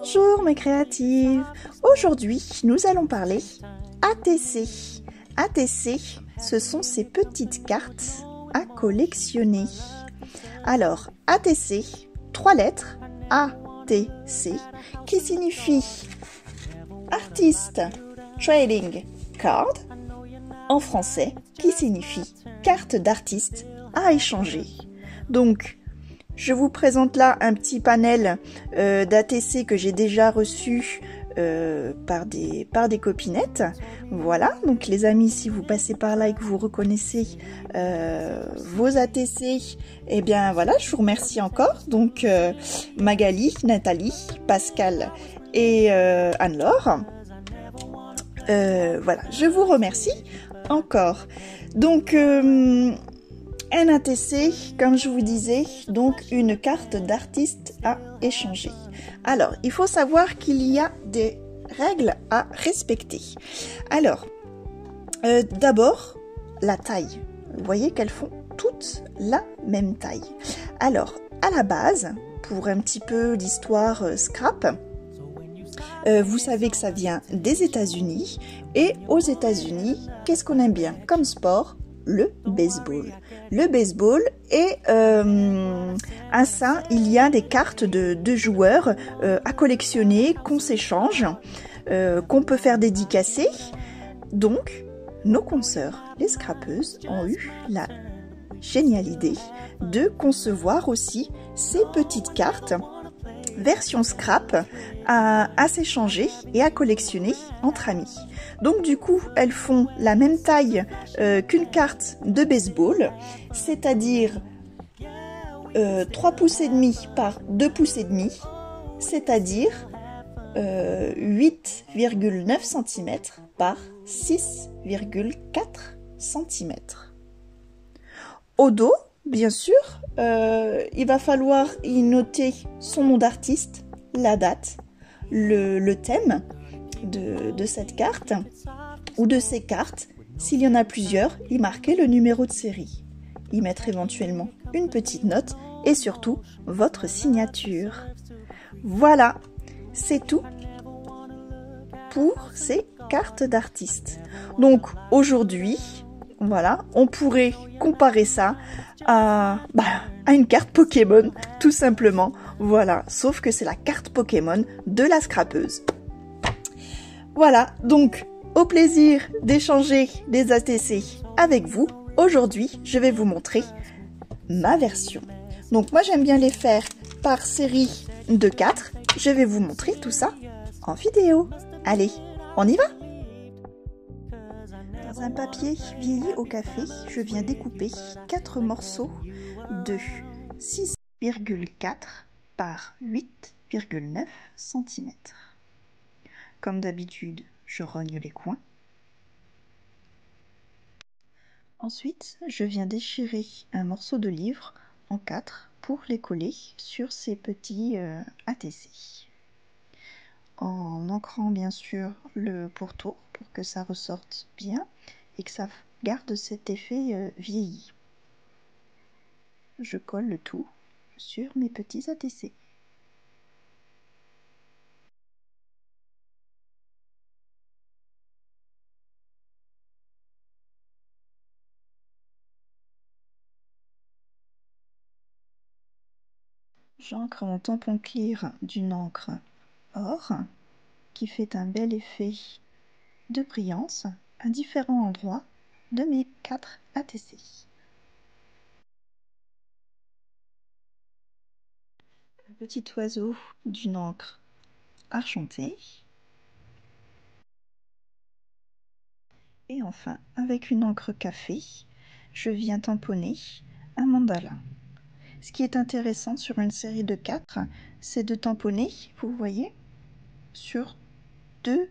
Bonjour mes créatives. Aujourd'hui, nous allons parler ATC. ATC, ce sont ces petites cartes à collectionner. Alors, ATC, 3 lettres, ATC, qui signifie Artist Trading Card, en français, qui signifie carte d'artiste à échanger. Donc, je vous présente là un petit panel d'ATC que j'ai déjà reçu par des copinettes. Voilà, donc les amis, si vous passez par là et que vous reconnaissez vos ATC, eh bien voilà, je vous remercie encore. Donc Magali, Nathalie, Pascal et Anne-Laure. Voilà, je vous remercie encore. Donc un ATC, comme je vous disais, donc une carte d'artiste à échanger. Alors, il faut savoir qu'il y a des règles à respecter. Alors, d'abord, la taille. Vous voyez qu'elles font toutes la même taille. Alors, à la base, pour un petit peu l'histoire scrap, vous savez que ça vient des États-Unis. Et aux États-Unis, qu'est-ce qu'on aime bien comme sport ? Le baseball. Le baseball et à ça, il y a des cartes de joueurs à collectionner, qu'on s'échange, qu'on peut faire dédicacer. Donc, nos consoeurs, les scrapeuses, ont eu la géniale idée de concevoir aussi ces petites cartes version scrap à s'échanger et à collectionner entre amis. Donc du coup, elles font la même taille qu'une carte de baseball, c'est-à-dire 3 pouces et demi par 2 pouces et demi, c'est-à-dire 8,9 cm par 6,4 cm. Au dos, bien sûr, il va falloir y noter son nom d'artiste, la date, le thème de cette carte ou de ces cartes. S'il y en a plusieurs, y marquer le numéro de série. Y mettre éventuellement une petite note et surtout votre signature. Voilà, c'est tout pour ces cartes d'artistes. Donc aujourd'hui, voilà, on pourrait comparer ça à une carte Pokémon, tout simplement. Voilà, sauf que c'est la carte Pokémon de la scrapeuse. Voilà, donc au plaisir d'échanger des ATC avec vous. Aujourd'hui, je vais vous montrer ma version. Donc moi, j'aime bien les faire par série de 4. Je vais vous montrer tout ça en vidéo. Allez, on y va! Dans un papier vieilli au café, je viens découper 4 morceaux de 6,4 par 8,9 cm. Comme d'habitude, je rogne les coins. Ensuite, je viens déchirer un morceau de livre en 4 pour les coller sur ces petits ATC. En ancrant bien sûr le pourtour pour que ça ressorte bien et que ça garde cet effet vieilli. Je colle le tout sur mes petits ATC. J'encre mon tampon clear d'une encre or qui fait un bel effet de brillance à différents endroits de mes 4 ATC. Un petit oiseau d'une encre argentée. Et enfin, avec une encre café, je viens tamponner un mandala. Ce qui est intéressant sur une série de 4, c'est de tamponner, vous voyez, sur 2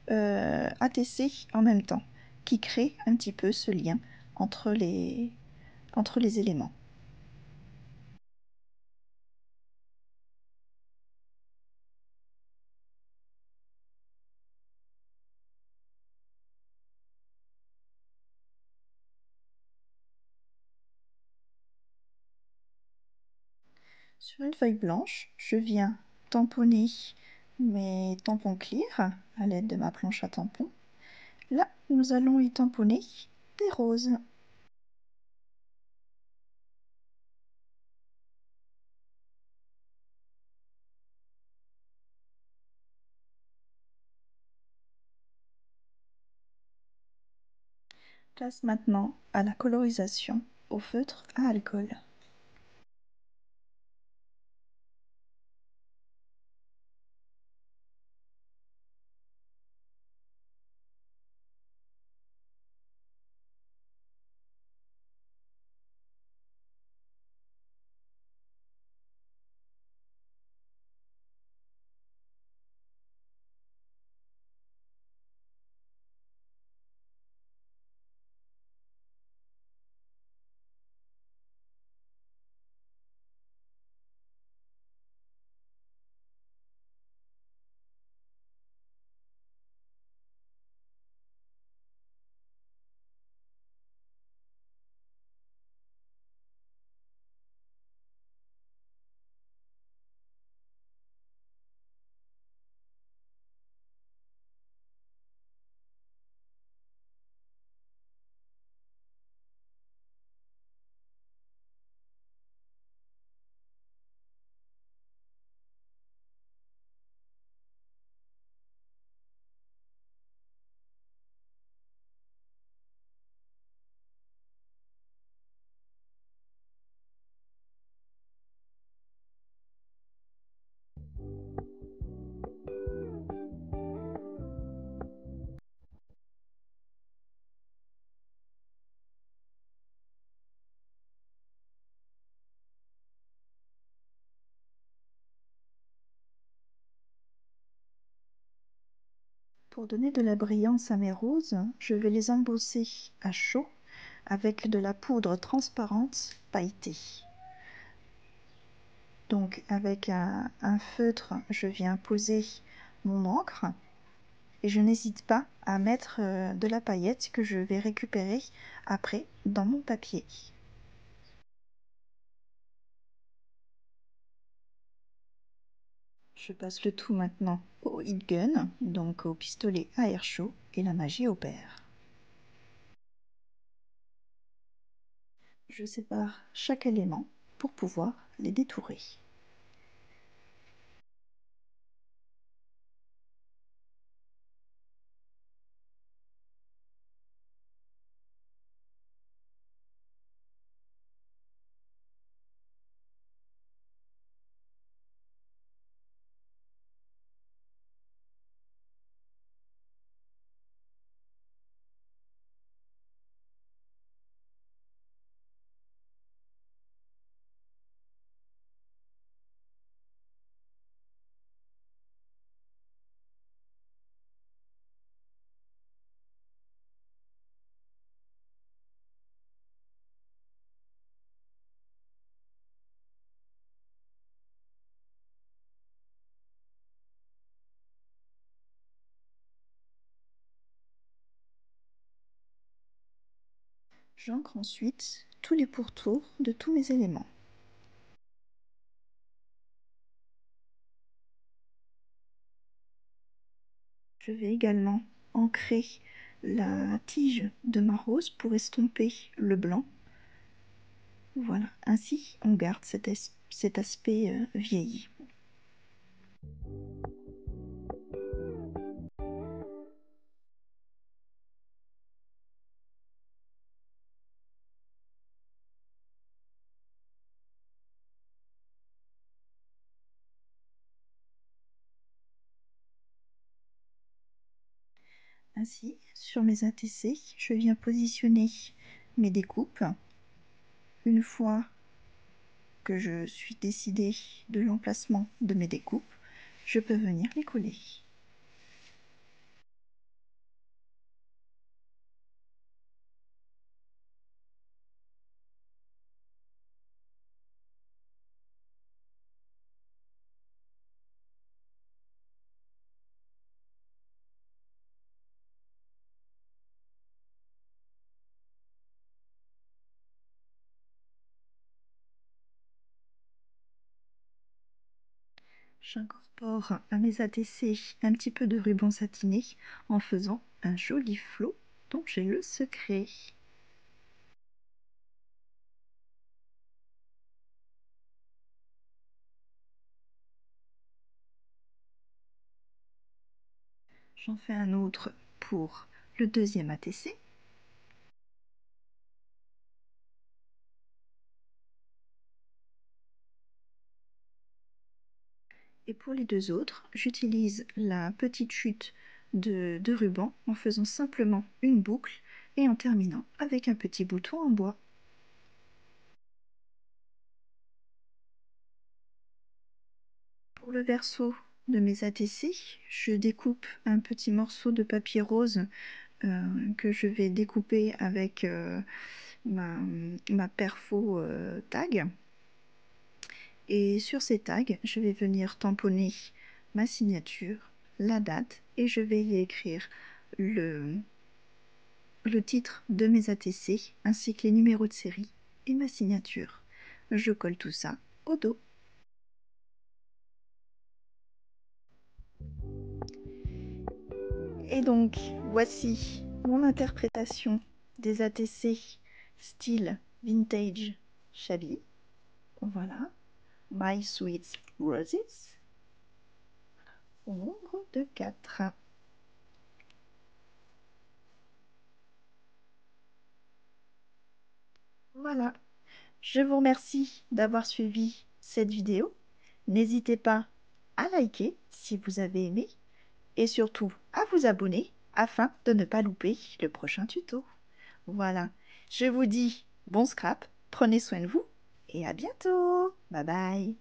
ATC en même temps, qui crée un petit peu ce lien entre les éléments. Sur une feuille blanche, je viens tamponner mes tampons clear à l'aide de ma planche à tampons. Là, nous allons y tamponner des roses. Place maintenant à la colorisation au feutre à alcool. Pour donner de la brillance à mes roses, je vais les embosser à chaud avec de la poudre transparente pailletée. Donc avec un feutre, je viens poser mon encre et je n'hésite pas à mettre de la paillette que je vais récupérer après dans mon papier. Je passe le tout maintenant au heat gun, donc au pistolet à air chaud, et la magie opère. Je sépare chaque élément pour pouvoir les détourer. J'encre ensuite tous les pourtours de tous mes éléments. Je vais également ancrer la tige de ma rose pour estomper le blanc. Voilà, ainsi on garde cet aspect vieilli. Ainsi, sur mes ATC, je viens positionner mes découpes. Une fois que je suis décidée de l'emplacement de mes découpes, je peux venir les coller. J'incorpore à mes ATC un petit peu de ruban satiné en faisant un joli flot dont j'ai le secret. J'en fais un autre pour le deuxième ATC. Et pour les deux autres, j'utilise la petite chute de ruban en faisant simplement une boucle et en terminant avec un petit bouton en bois. Pour le verso de mes ATC, je découpe un petit morceau de papier rose que je vais découper avec ma perfo tag. Et sur ces tags, je vais venir tamponner ma signature, la date, et je vais y écrire le titre de mes ATC, ainsi que les numéros de série et ma signature. Je colle tout ça au dos. Et donc, voici mon interprétation des ATC style vintage shabby. Voilà. My Sweet Roses. Au nombre de 4. Voilà. Je vous remercie d'avoir suivi cette vidéo. N'hésitez pas à liker si vous avez aimé et surtout à vous abonner afin de ne pas louper le prochain tuto. Voilà. Je vous dis bon scrap, prenez soin de vous et à bientôt. Bye bye.